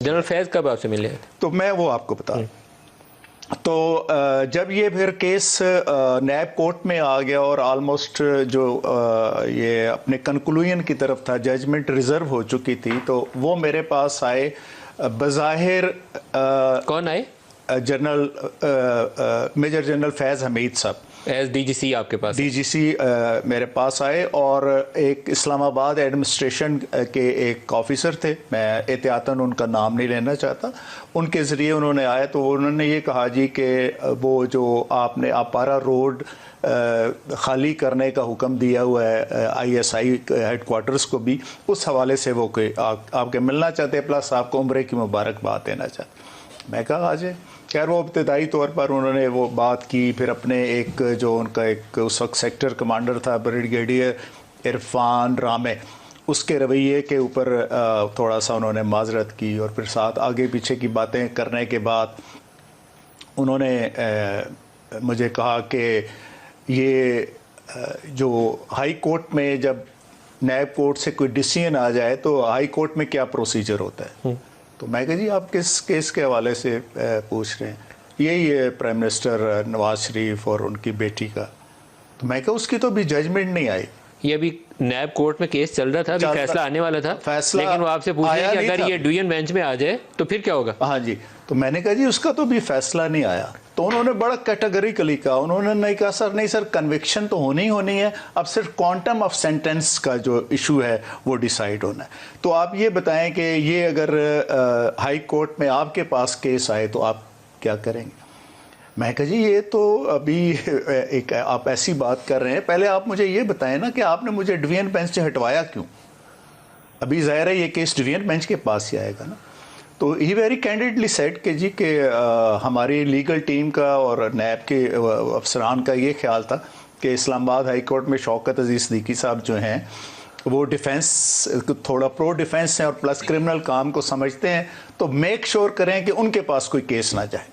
General फैज़ कब आपसे मिले? तो मैं वो आपको बता तो जब ये फिर केस नैब कोर्ट में आ गया और ऑलमोस्ट जो ये अपने कंक्लूजन की तरफ था, जजमेंट रिजर्व हो चुकी थी, तो वो मेरे पास आए बज़ाहिर। कौन आए? मेजर जनरल फैज़ हमीद साहब एज डीजीसी आपके पास? डीजीसी मेरे पास आए और एक इस्लामाबाद एडमिनिस्ट्रेशन के एक ऑफिसर थे, मैं एहतियातन उनका नाम नहीं लेना चाहता, उनके ज़रिए उन्होंने आए। तो उन्होंने ये कहा जी कि वो जो आपने अपारा रोड खाली करने का हुक्म दिया हुआ है आईएसआई हेडक्वार्टर्स को भी, उस हवाले से वो आपके मिलना चाहते, प्लस आपको उम्रे की मुबारकबाद देना चाहते। मैं कहा आ जाए। खैर वो इब्तदाई तौर पर उन्होंने वो बात की, फिर अपने एक जो उनका एक उस वक्त सेक्टर कमांडर था ब्रिगेडियर इरफान रामे, उसके रवैये के ऊपर थोड़ा सा उन्होंने माजरत की, और फिर साथ आगे पीछे की बातें करने के बाद उन्होंने मुझे कहा कि ये जो हाई कोर्ट में जब नैब कोर्ट से कोई डिसीजन आ जाए तो हाई कोर्ट में क्या प्रोसीजर होता है। तो मैं कहा जी आप किस केस के हवाले से पूछ रहे हैं? यही है प्राइम मिनिस्टर नवाज शरीफ और उनकी बेटी का। तो मैं कहा उसकी तो अभी जजमेंट नहीं आई। ये अभी नैब कोर्ट में केस चल रहा था, अभी फैसला आने वाला था, फैसला लेकिन वो आपसे पूछ रहे हैं कि अगर ये डिवीजन बेंच में आ जाए तो फिर क्या होगा? हाँ जी। तो मैंने कहा जी उसका तो भी फैसला नहीं आया। तो उन्होंने बड़ा कैटेगरिकली कहा, उन्होंने नहीं कहा सर नहीं सर कन्विक्शन तो होनी ही होनी है, अब सिर्फ क्वांटम ऑफ सेंटेंस का जो इशू है वो डिसाइड होना है। तो आप ये बताएं कि ये अगर हाई कोर्ट में आपके पास केस आए तो आप क्या करेंगे? मैं कहा जी ये तो अभी एक आप ऐसी बात कर रहे हैं, पहले आप मुझे ये बताएं ना कि आपने मुझे डिवीजन बेंच से हटवाया क्यों? अभी ज़ाहिर है ये केस डिवीजन बेंच के पास ही आएगा ना। तो ही वेरी कैंडिडली सेड कि जी कि हमारी लीगल टीम का और नैब के अफसरान का ये ख्याल था कि इस्लामाबाद हाई कोर्ट में शौकत अजीज़ सिद्दीकी साहब जो हैं वो डिफेंस थोड़ा प्रो डिफेंस हैं और प्लस क्रिमिनल काम को समझते हैं, तो मेक श्योर करें कि उनके पास कोई केस ना जाए।